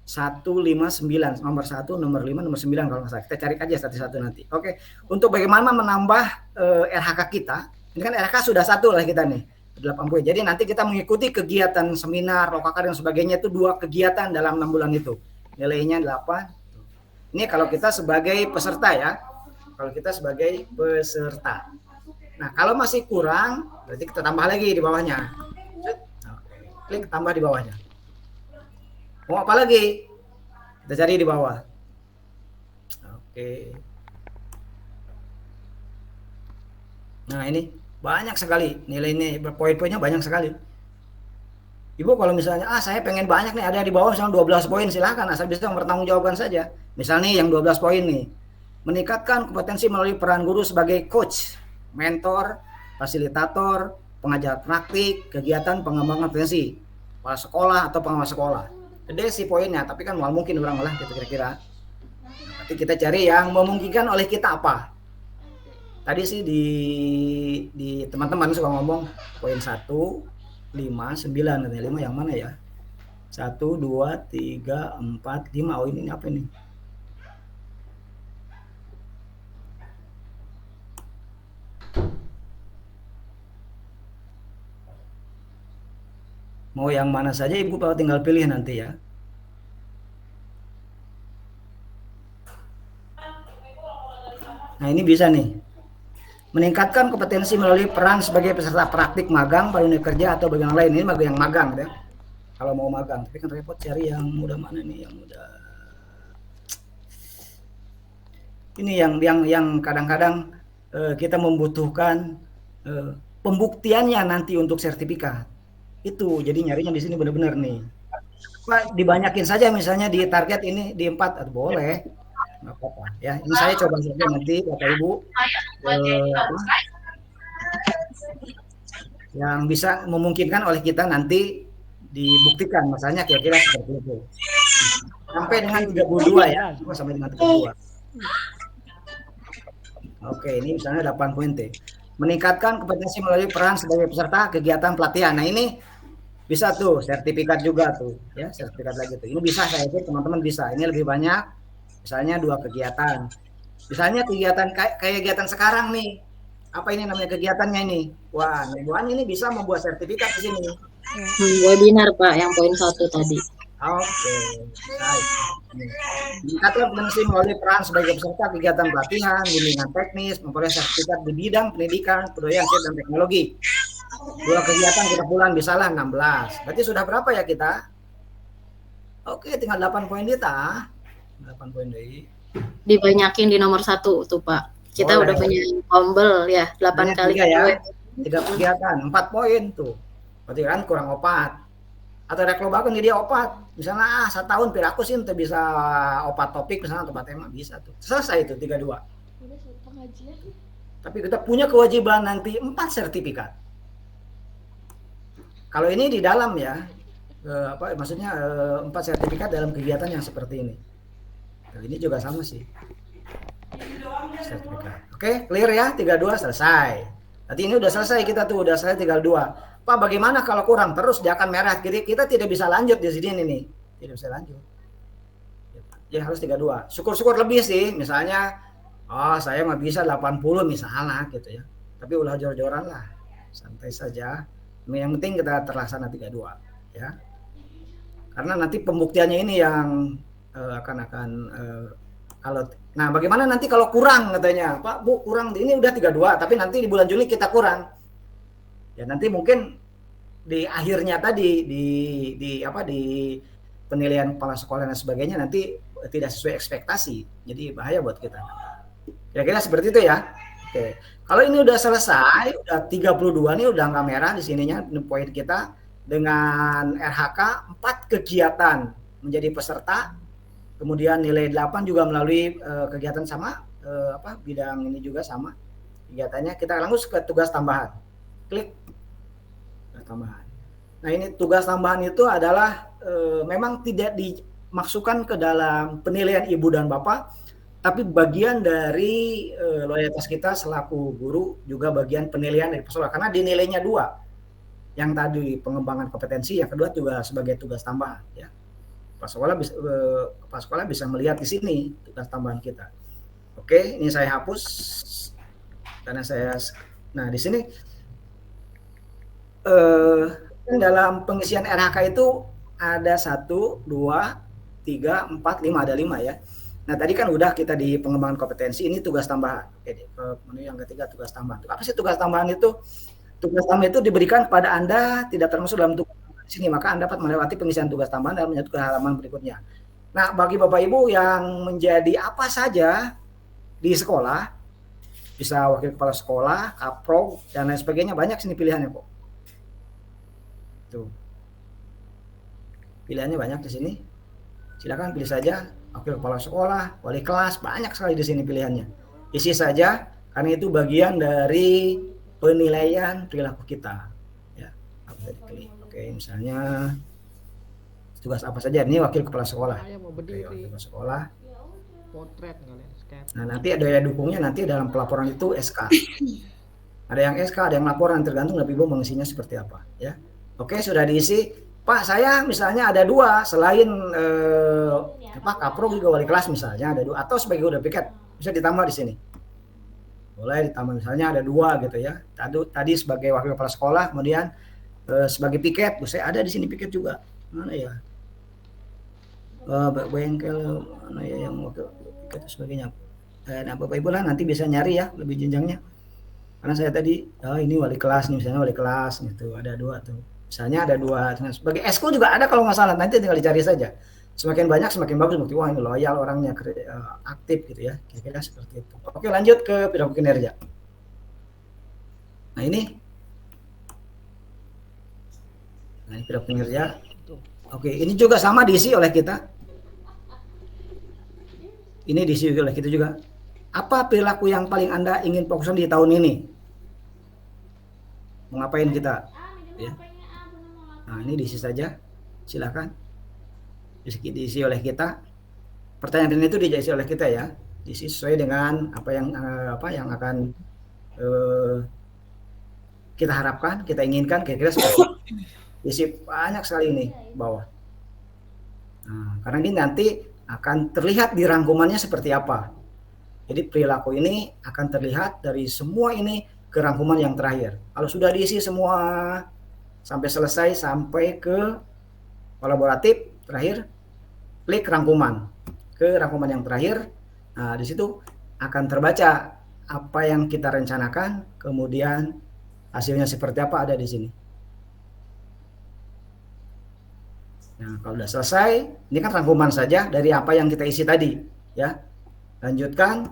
159, nomor 1, nomor 5, nomor 9 kalau nggak salah. Kita cari aja satu-satu nanti. Oke, untuk bagaimana menambah RHK kita. Ini kan RHK sudah 1 lah kita nih, 80. Jadi nanti kita mengikuti kegiatan seminar, lokakarya dan sebagainya itu 2 kegiatan dalam 6 bulan itu. Nilainya 8. Ini kalau kita sebagai peserta ya. Kalau kita sebagai peserta. Nah, kalau masih kurang, berarti kita tambah lagi di bawahnya. Oke. Klik tambah di bawahnya. Mau apa lagi? Kita cari di bawah. Oke. Nah, ini banyak sekali. Nilai ini poin-poinnya banyak sekali. Ibu kalau misalnya, saya pengen banyak nih, ada di bawah misalnya 12 poin, silahkan asal bisa mempertanggungjawabkan saja. Misalnya yang 12 poin nih, meningkatkan kompetensi melalui peran guru sebagai coach, mentor, fasilitator, pengajar praktik, kegiatan pengembangan kompetensi, kepala sekolah atau pengawas sekolah. Gede sih poinnya, tapi kan mal mungkin orang malah gitu kira-kira. Nanti kita cari yang memungkinkan oleh kita apa. Tadi sih di teman-teman suka ngomong poin 1, 5, 9, 5 yang mana ya? 1, 2, 3, 4, 5. Oh ini apa ini? Mau yang mana saja Ibu tinggal pilih nanti ya. Nah ini bisa nih. meningkatkan kompetensi melalui peran sebagai peserta praktik magang pada dunia kerja atau bagian lain. Ini yang magang gitu ya. Kalau mau magang, tapi kan repot cari yang mudah mana nih, yang mudah. Ini yang kadang-kadang kita membutuhkan pembuktiannya nanti untuk sertifikat. Itu jadi nyarinya di sini benar-benar nih. Pak, dibanyakin saja misalnya di target ini di 4 boleh. Nggak apa-apa ya. Ini saya coba saja nanti Bapak Ibu yang bisa memungkinkan oleh kita nanti dibuktikan, masalahnya kira-kira seperti itu. Sampai dengan 32 ya, sampai dengan 32. Oke, ini misalnya 8 poin T. Meningkatkan kompetensi melalui peran sebagai peserta kegiatan pelatihan. Nah ini bisa tuh sertifikat juga tuh ya, sertifikat lagi tuh. Ini bisa saya ikut, teman-teman bisa. Ini lebih banyak, misalnya 2 kegiatan. Misalnya kegiatan kayak kegiatan sekarang nih. Apa ini namanya kegiatannya ini? Wah, ini bisa membuat sertifikat di sini. Webinar Pak, yang poin 1 tadi. Oke, baik. Meningkatkan kompetensi melalui peran sebagai peserta kegiatan pelatihan, bimbingan teknis, memperoleh sertifikat di bidang pendidikan, kebudayaan, dan teknologi. 2 kegiatan kita bulan bisalah 16. Berarti sudah berapa ya kita? Oke, tinggal 8 poin kita. 8 poin deh. Dibanyakin di nomor 1 tuh Pak. Kita udah punya tombol ya, 8 kali ya. 3 kegiatan, 4 poin tuh. Berarti kan kurang 4. Atau ada kelobakan dia opat. Misalnya 1 tahun piraku sih untuk bisa opat topik misalnya opat tema bisa tuh. Selesai itu 32. Udah pengajian. Tapi kita punya kewajiban nanti 4 sertifikat. Kalau ini di dalam ya, maksudnya 4 sertifikat dalam kegiatan yang seperti ini. Nah, ini juga sama sih. Sertifikat. Oke, clear ya? 32 selesai. Berarti ini udah selesai kita tuh, udah selesai tinggal 2. Pak, bagaimana kalau kurang terus dia akan merah. Kita tidak bisa lanjut di sini nih. Tidak bisa lanjut. Ya harus 32. Syukur-syukur lebih sih, misalnya saya mah bisa 80 misalnya gitu ya. Tapi ulah jor-joran lah. Santai saja. Yang penting kita terlaksana 32 ya. Karena nanti pembuktiannya ini yang nah bagaimana nanti kalau kurang katanya, Pak, Bu, kurang ini udah 32 tapi nanti di bulan Juli kita kurang. Ya nanti mungkin di akhirnya tadi di penilaian kepala sekolah dan sebagainya nanti tidak sesuai ekspektasi. Jadi bahaya buat kita. Kira-kira seperti itu ya. Oke. Kalau ini udah selesai, udah 32 nih udah nggak merah di sininya poin kita dengan RHK 4 kegiatan menjadi peserta. Kemudian nilai 8 juga melalui kegiatan sama bidang ini juga sama kegiatannya. Kita langsung ke tugas tambahan. Klik tambahan. Nah ini tugas tambahan itu adalah memang tidak dimasukkan ke dalam penilaian ibu dan bapak, tapi bagian dari loyalitas kita selaku guru, juga bagian penilaian dari peserta. Karena dinilainya 2, yang tadi pengembangan kompetensi, yang kedua juga sebagai tugas tambahan. Ya, kepala sekolah bisa melihat di sini tugas tambahan kita. Oke, ini saya hapus karena nah di sini. Dalam pengisian RHK itu ada 1, 2, 3, 4, 5, ada 5 ya. Nah tadi kan udah kita di pengembangan kompetensi, ini tugas tambahan. Yang ketiga tugas tambahan. Apa sih tugas tambahan itu? Tugas tambahan itu diberikan kepada Anda tidak termasuk dalam tugas di sini, maka Anda dapat melewati pengisian tugas tambahan dan menyatu ke halaman berikutnya. Nah bagi Bapak Ibu yang menjadi apa saja di sekolah, bisa wakil kepala sekolah, kaprog dan lain sebagainya, banyak sini pilihannya kok. Tuh. Pilihannya banyak di sini. Silakan pilih saja wakil kepala sekolah, wali kelas, banyak sekali di sini pilihannya. Isi saja karena itu bagian dari penilaian perilaku kita. Ya, oke, misalnya tugas apa saja? Ini wakil kepala sekolah. Oke, wakil kepala sekolah. Potret kalian. Nah, nanti ada dukungnya nanti dalam pelaporan itu SK. Ada yang SK, ada yang laporan, tergantung Bapak Ibu mengisinya seperti apa, ya. Oke, sudah diisi. Pak, saya misalnya ada 2 selain kaprog juga wali kelas misalnya ada 2 atau sebagai udah piket bisa ditambah di sini. Boleh ditambah misalnya ada 2 gitu ya. Tadi sebagai wakil kepala sekolah, kemudian sebagai piket, saya ada di sini piket juga. Mana ya? Bengkel mana ya yang wakil piket dan sebagainya. Nah, Bapak Ibu lah nanti bisa nyari ya lebih jenjangnya. Karena saya tadi, oh ini wali kelas nih, misalnya wali kelas gitu, ada 2 tuh. Misalnya ada 2, sebagai eskul juga ada kalau nggak salah, nanti tinggal dicari saja. Semakin banyak semakin bagus, bukti wah ini loyal orangnya, aktif gitu ya, kira-kira seperti itu. Oke, lanjut ke perilaku kinerja. Nah ini perilaku kinerja. Oke, ini juga sama diisi oleh kita. Ini diisi oleh kita juga. Apa perilaku yang paling Anda ingin fokuskan di tahun ini? Mau ngapain kita? Ya. Nah, ini diisi saja. Silakan. Diisi oleh kita. Pertanyaan ini itu diisi oleh kita ya. Diisi sesuai dengan apa yang akan kita harapkan, kita inginkan, kira-kira seperti itu. Diisi banyak sekali ini bawah. Nah, karena ini nanti akan terlihat di rangkumannya seperti apa. Jadi perilaku ini akan terlihat dari semua ini ke rangkuman yang terakhir. Kalau sudah diisi semua sampai selesai, sampai ke kolaboratif terakhir, klik rangkuman. Ke rangkuman yang terakhir, nah di situ akan terbaca apa yang kita rencanakan, kemudian hasilnya seperti apa ada di sini. Nah, kalau sudah selesai, ini kan rangkuman saja dari apa yang kita isi tadi, ya. Lanjutkan,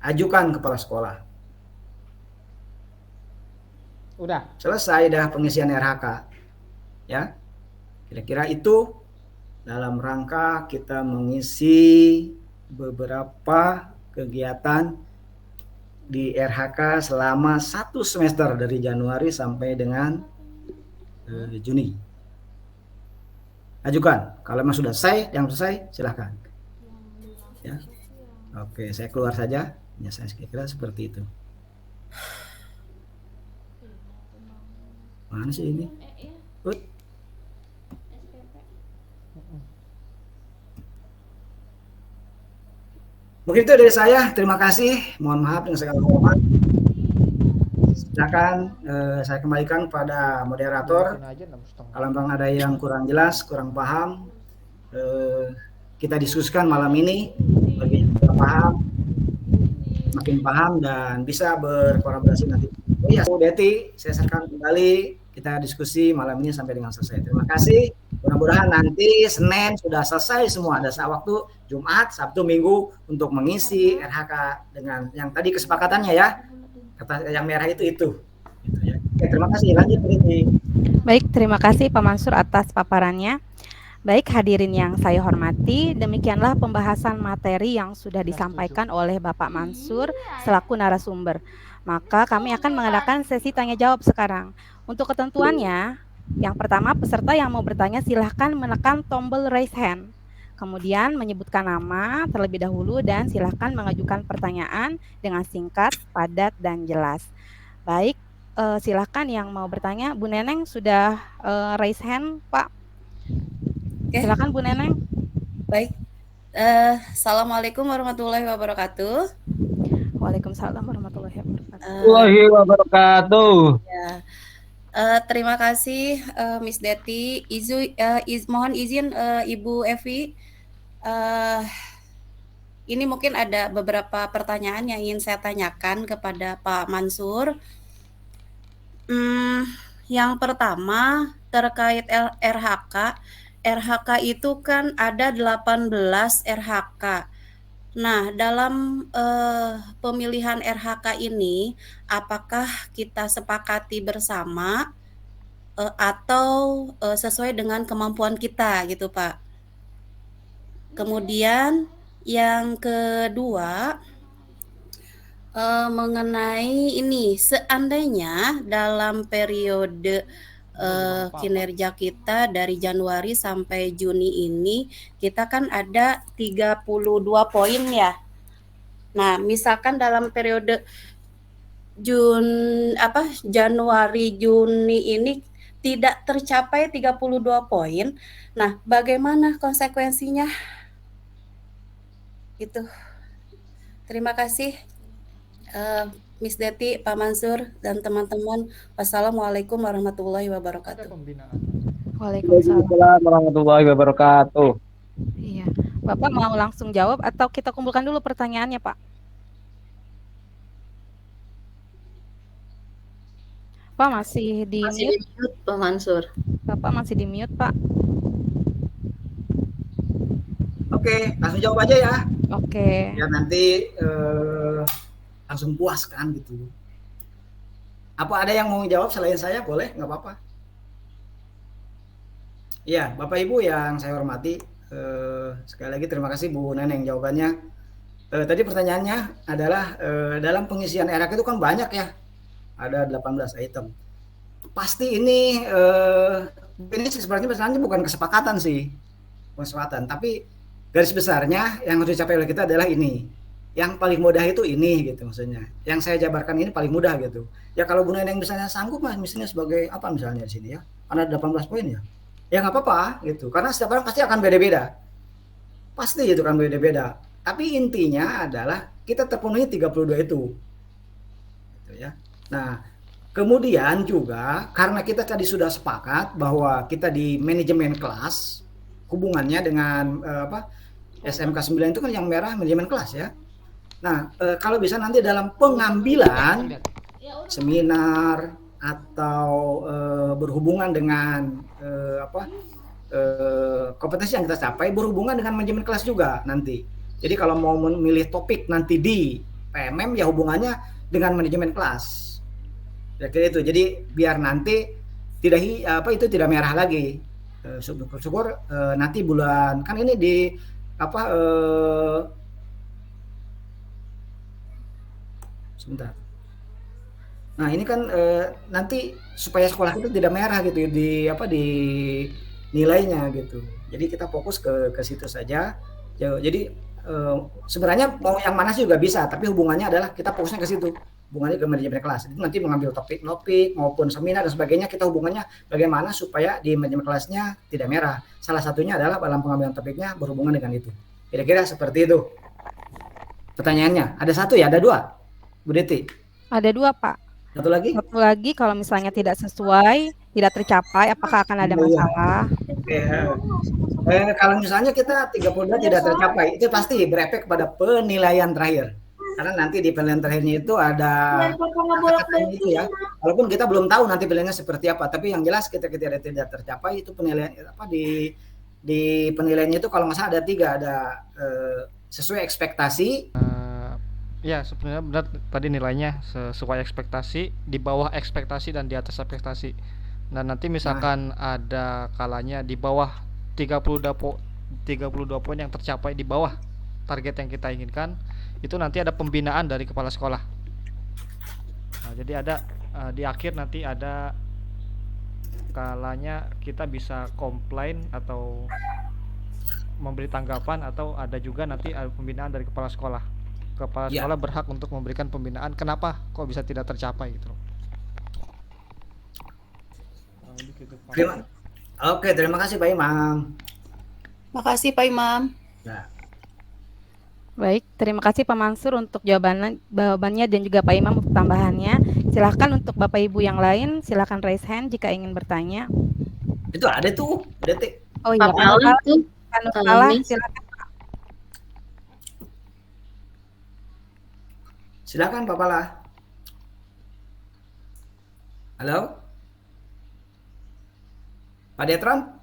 ajukan kepala sekolah. Udah. Selesai dah pengisian RHK, ya. Kira-kira itu dalam rangka kita mengisi beberapa kegiatan di RHK selama 1 semester dari Januari sampai dengan Juni. Ajukan. Kalau memang sudah selesai, yang selesai silahkan. Ya. Oke, saya keluar saja. Ya, saya kira seperti itu. Mana sih ini? Mungkin itu dari saya. Terima kasih. Mohon maaf dengan segala hormat. Silakan saya kembalikan pada moderator. Kalau memang ada yang kurang jelas, kurang paham, kita diskusikan malam ini. Bagi yang kurang paham, makin paham dan bisa berkolaborasi nanti. Oh iya, Bu Deti, saya serahkan kembali. Kita diskusi malam ini sampai dengan selesai. Terima kasih. Mudah-mudahan nanti Senin sudah selesai semua. Ada waktu Jumat, Sabtu, Minggu untuk mengisi RHK dengan yang tadi kesepakatannya ya. Kata yang merah itu. Gitu ya. Oke, terima kasih. Lanjut ini. Baik, terima kasih Pak Mansur atas paparannya. Baik hadirin yang saya hormati, demikianlah pembahasan materi yang sudah disampaikan oleh Bapak Mansur selaku narasumber. Maka kami akan mengadakan sesi tanya jawab sekarang. Untuk ketentuannya, yang pertama peserta yang mau bertanya silahkan menekan tombol raise hand. Kemudian menyebutkan nama terlebih dahulu dan silahkan mengajukan pertanyaan dengan singkat, padat, dan jelas. Baik, silahkan yang mau bertanya. Bu Neneng sudah raise hand, Pak. Oke. Silakan Bu Neneng. Baik. Assalamualaikum warahmatullahi wabarakatuh. Waalaikumsalam warahmatullahi wabarakatuh. Ya. Terima kasih Miss Deti. Mohon izin Ibu Evi. Ini mungkin ada beberapa pertanyaan yang ingin saya tanyakan kepada Pak Mansur. Yang pertama terkait RHK. RHK itu kan ada 18 RHK. Nah, dalam pemilihan RHK ini, apakah kita sepakati bersama atau sesuai dengan kemampuan kita gitu, Pak? Kemudian yang kedua, mengenai ini, seandainya dalam periode kinerja kita dari Januari sampai Juni ini kita kan ada 32 poin ya. Nah, misalkan dalam periode Januari Juni ini tidak tercapai 32 poin. Nah, bagaimana konsekuensinya? Itu. Terima kasih. Miss Deti, Pak Mansur, dan teman-teman. Wassalamualaikum warahmatullahi wabarakatuh. Waalaikumsalam warahmatullahi wabarakatuh. Iya, Bapak mau langsung jawab atau kita kumpulkan dulu pertanyaannya, Pak? Bapak masih di Masih mute. di mute Pak Mansur. Bapak masih di mute, Pak. Oke, langsung jawab aja ya. Oke. Biar nanti langsung puas kan gitu. Apa ada yang mau jawab selain saya? Boleh, nggak apa-apa. Iya, Bapak Ibu yang saya hormati, sekali lagi terima kasih Bu Neneng jawabannya. Tadi pertanyaannya adalah dalam pengisian ERAK itu kan banyak ya, ada 18 item. Pasti ini sebenarnya bukan kesepakatan sih, kesepakatan, tapi garis besarnya yang harus dicapai oleh kita adalah ini. Yang paling mudah itu ini gitu maksudnya. Yang saya jabarkan ini paling mudah gitu. Ya kalau Bu Neneng misalnya sanggup mas, misalnya sebagai apa misalnya di sini ya, karena 18 poin ya. Ya nggak apa-apa gitu, karena setiap orang pasti akan beda-beda. Pasti itu kan beda-beda. Tapi intinya adalah kita terpenuhi 32 itu. Gitu ya. Nah, kemudian juga karena kita tadi sudah sepakat bahwa kita di manajemen kelas hubungannya dengan SMK 9 itu kan yang merah manajemen kelas ya. Nah, kalau bisa nanti dalam pengambilan seminar atau berhubungan dengan kompetensi yang kita capai berhubungan dengan manajemen kelas juga nanti. Jadi kalau mau memilih topik nanti di PMM ya hubungannya dengan manajemen kelas. Kira-kira itu. Jadi biar nanti itu tidak merah lagi. Syukur-syukur nanti bulan kan ini di sebentar. Nah ini kan nanti supaya sekolah kita tidak merah gitu di nilainya gitu. Jadi kita fokus ke situ saja. Jadi sebenarnya mau yang mana juga bisa, tapi hubungannya adalah kita fokusnya ke situ, hubungannya ke manajemen kelas. Itu nanti mengambil topik-topik maupun seminar dan sebagainya, kita hubungannya bagaimana supaya di manajemen kelasnya tidak merah. Salah satunya adalah dalam pengambilan topiknya berhubungan dengan itu. Kira-kira seperti itu. Pertanyaannya, ada satu ya, ada dua, Bu Deti? Ada dua, Pak. Satu lagi? Satu lagi, kalau misalnya tidak sesuai, tidak tercapai, apakah akan ada masalah? Oke. Kalau misalnya kita 32 tidak tercapai, itu pasti berefek pada penilaian terakhir. Karena nanti di penilaian terakhirnya itu ada kata-katanya itu ya. Walaupun kita belum tahu nanti penilaiannya seperti apa, tapi yang jelas kita tidak tercapai itu penilaian di penilaiannya itu kalau nggak salah ada 3, ada sesuai ekspektasi. Ya sebenarnya benar tadi nilainya sesuai ekspektasi, di bawah ekspektasi dan di atas ekspektasi. Dan nanti misalkan ada kalanya di bawah 32 poin yang tercapai di bawah target yang kita inginkan, itu nanti ada pembinaan dari kepala sekolah. Nah, jadi ada di akhir nanti ada kalanya kita bisa komplain atau memberi tanggapan, atau ada juga nanti ada pembinaan dari kepala sekolah. Kepala sekolah berhak untuk memberikan pembinaan kenapa kok bisa tidak tercapai gitu. Terima kasih Pak Imam. Makasih Pak Imam. Nah. Baik, terima kasih Pak Mansur untuk jawabannya dan juga Pak Imam untuk tambahannya. Silahkan untuk Bapak Ibu yang lain, silahkan raise hand jika ingin bertanya. Itu ada tuh, Detik. Oh iya, Pak Nurkala, silakan. Silakan Pak Pala. Halo? Pak Detron?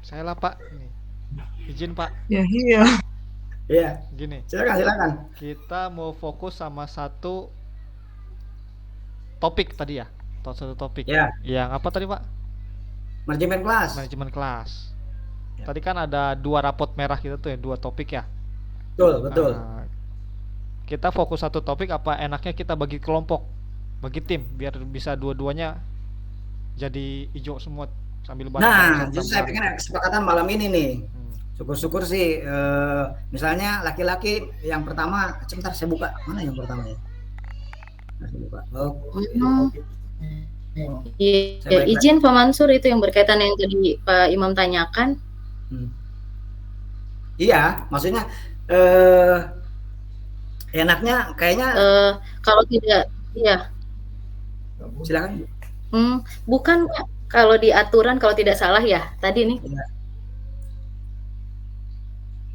Saya lah Pak. Izin Pak. Ya iya. Iya. Gini. Silakan. Kita mau fokus sama satu topik tadi ya. Satu topik. Ya. Yang apa tadi Pak? Manajemen kelas. Manajemen kelas. Ya. Tadi kan ada 2 rapot merah kita tuh ya, 2 topik ya. Betul. Kita fokus satu topik, apa enaknya kita bagi kelompok, bagi tim, biar bisa dua-duanya jadi hijau semua sambil bareng. Nah, justru saya pengen kesepakatan malam ini nih. Syukur-syukur sih, misalnya laki-laki yang pertama, sebentar saya buka, mana yang pertama ya? Saya buka. Ya, izin Pak Mansur, itu yang berkaitan yang tadi Pak Imam tanyakan. Iya, maksudnya enaknya kayaknya kalau tidak, iya. Silakan. Bukan Pak, kalau di aturan kalau tidak salah ya tadi nih. Ya.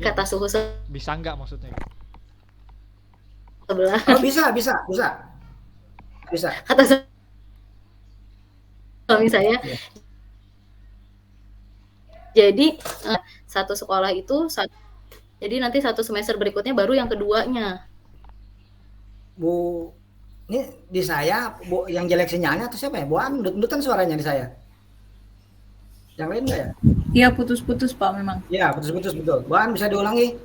Kata suhu bisa nggak maksudnya? sebelah Oh, bisa. kata suami saya. Iya. Jadi satu sekolah itu jadi nanti satu semester berikutnya baru yang keduanya. Bu, ini di saya, Bu, yang jelek sinyalnya atau siapa ya? Bu An, dutan suaranya di saya. Yang lain enggak ya? Iya, putus-putus Pak memang. Iya, putus-putus betul. Bu An, bisa diulangi?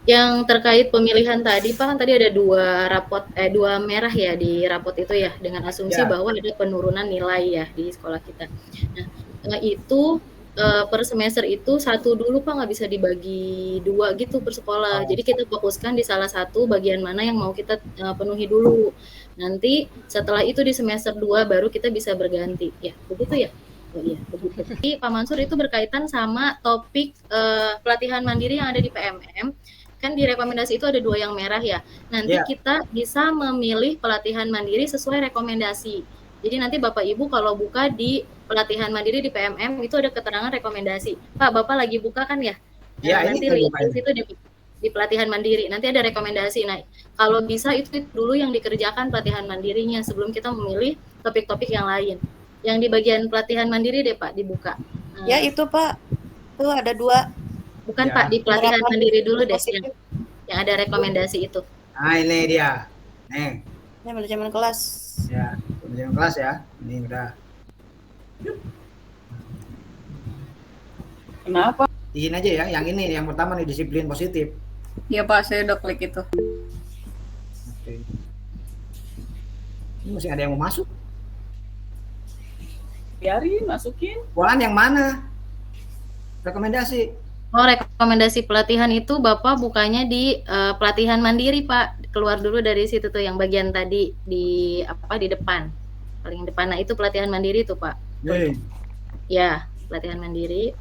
Yang terkait pemilihan tadi Pak, kan tadi ada dua merah ya di rapot itu ya, dengan asumsi Ya. bahwa ada penurunan nilai ya di sekolah kita. Nah, itu per semester itu satu dulu Pak, nggak bisa dibagi dua gitu per sekolah. Jadi kita fokuskan di salah satu bagian mana yang mau kita penuhi dulu. Nanti setelah itu di semester 2 baru kita bisa berganti. Ya, begitu ya? Oh iya, begitu. Jadi Pak Mansur itu berkaitan sama topik pelatihan mandiri yang ada di PMM. Kan di rekomendasi itu ada 2 yang merah ya. Nanti kita bisa memilih pelatihan mandiri sesuai rekomendasi. Jadi nanti Bapak Ibu kalau buka di pelatihan mandiri di PMM itu ada keterangan rekomendasi. Pak, Bapak lagi buka kan ya? Ya, Nanti lihat di situ di pelatihan mandiri. Nanti ada rekomendasi. Nah, kalau bisa itu dulu yang dikerjakan pelatihan mandirinya sebelum kita memilih topik-topik yang lain. Yang di bagian pelatihan mandiri deh Pak dibuka. Ya itu Pak, tuh ada 2. Bukan Pak, di pelatihan mandiri dulu deh yang ada rekomendasi itu. Nah, ini dia. Nih. Ini manajemen kelas. Ya, manajemen kelas ya. Ini udah. Kenapa? Izin aja ya, yang ini, yang pertama nih, disiplin positif. Iya Pak, saya udah klik itu. Oke. Ini masih ada yang mau masuk? Biarin, masukin. Buan yang mana? Rekomendasi. Oh, rekomendasi pelatihan itu Bapak bukanya di pelatihan mandiri Pak. Keluar dulu dari situ tuh yang bagian tadi di depan. Paling depan. Nah, itu pelatihan mandiri tuh Pak. Ya, pelatihan mandiri.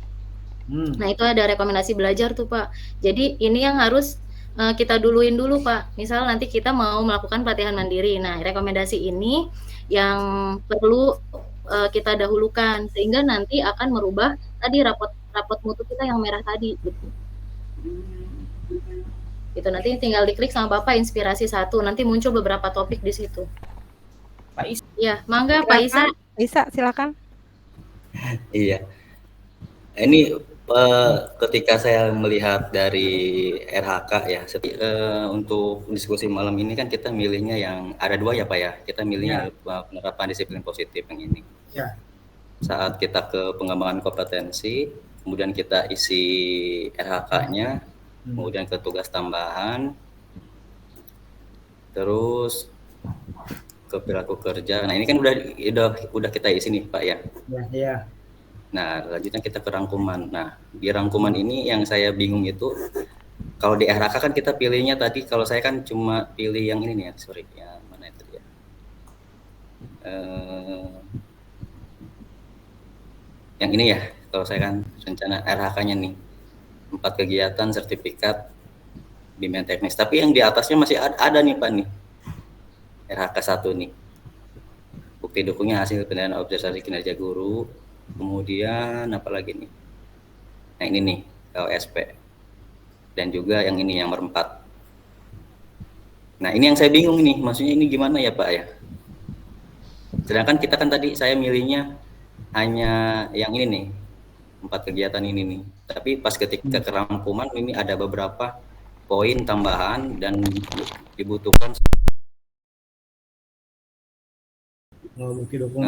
Nah, itu ada rekomendasi belajar tuh Pak. Jadi ini yang harus kita duluin dulu Pak. Misal nanti kita mau melakukan pelatihan mandiri. Nah, rekomendasi ini yang perlu kita dahulukan sehingga nanti akan merubah tadi rapot mutu kita yang merah tadi gitu. Itu nanti tinggal diklik sama Bapak inspirasi 1, nanti muncul beberapa topik di situ. Pak Isa. Ya, mangga Pak Isa. Isa, silakan. Iya. Ini ketika saya melihat dari RHK ya, untuk diskusi malam ini kan kita milihnya yang ada 2 ya Pak ya. Kita milihnya penerapan disiplin positif yang ini. Ya. Saat kita ke pengembangan kompetensi, kemudian kita isi RHK-nya, kemudian ke tugas tambahan, terus ke perilaku kerja. Nah ini kan udah kita isi nih Pak ya. Iya. Nah selanjutnya kita ke rangkuman. Nah di rangkuman ini yang saya bingung itu, kalau di RHK kan kita pilihnya tadi, kalau saya kan cuma pilih yang ini nih ya, sorry ya, mana itu ya. Yang ini ya, kalau saya kan rencana RHK-nya nih 4 kegiatan sertifikat bimbingan teknis, tapi yang di atasnya masih ada nih Pak nih, RHK 1 nih, bukti dukungnya hasil penilaian observasi kinerja guru, kemudian apa lagi nih, nah ini nih KOSP, dan juga yang ini yang nomor 4. Nah ini yang saya bingung nih, maksudnya ini gimana ya Pak ya, sedangkan kita kan tadi saya milihnya hanya yang ini nih, 4 kegiatan ini nih. Tapi pas ketika kerangkuman ini ada beberapa poin tambahan dan dibutuhkan bukti dukung.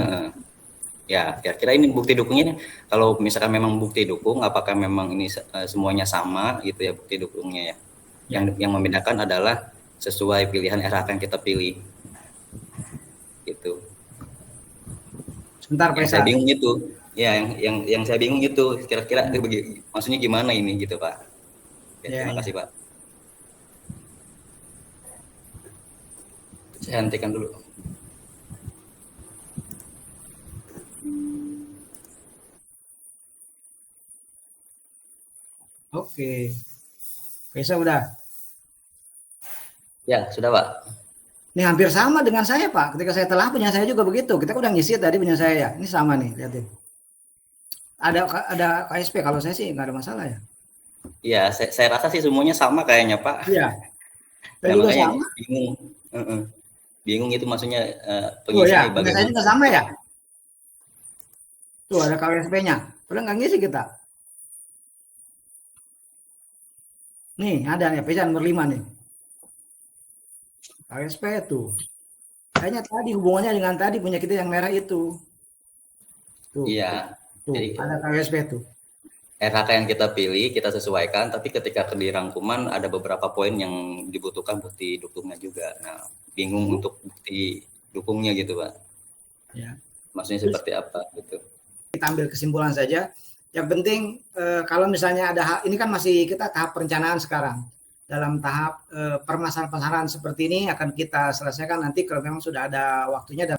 Ya, kira-kira ini bukti dukungnya. Kalau misalkan memang bukti dukung, apakah memang ini semuanya sama gitu ya bukti dukungnya ya? Yang membedakan adalah sesuai pilihan RHK yang kita pilih. Gitu. Sebentar, Pak. Saya bingung itu. Ya, yang saya bingung itu kira-kira maksudnya gimana ini gitu, Pak. Ya, terima kasih, Pak. Saya hentikan dulu. Oke. Bisa udah? Ya, sudah, Pak. Ini hampir sama dengan saya, Pak. Ketika saya telah punya saya juga begitu. Kita udah ngisi tadi punya saya ya. Ini sama nih, lihatin. Ada KSP, kalau saya sih nggak ada masalah ya. Iya, saya rasa sih semuanya sama kayaknya, Pak. Iya. Saya Nah, juga makanya sama. bingung. Bingung itu maksudnya Oh ya, pengisiannya saya bagaimana. juga sama ya. Tuh ada KWSP-nya. Padahal nggak ngisi kita. Nih, ada nih, pesan nomor 5 nih. KWSP tuh. Kayaknya tadi hubungannya dengan tadi punya kita yang merah itu. Tuh. Iya. Tuh, Jadi ada KWSP tuh. RHK yang kita pilih, kita sesuaikan, tapi ketika di rangkuman ada beberapa poin yang dibutuhkan bukti dukungnya juga. Nah, bingung untuk bukti dukungnya gitu, Pak. Ya. Maksudnya seperti apa gitu. Kita ambil kesimpulan saja. Yang penting kalau misalnya ada hal, ini kan masih kita tahap perencanaan sekarang. Dalam tahap permasalahan-permasalahan seperti ini akan kita selesaikan nanti kalau memang sudah ada waktunya dan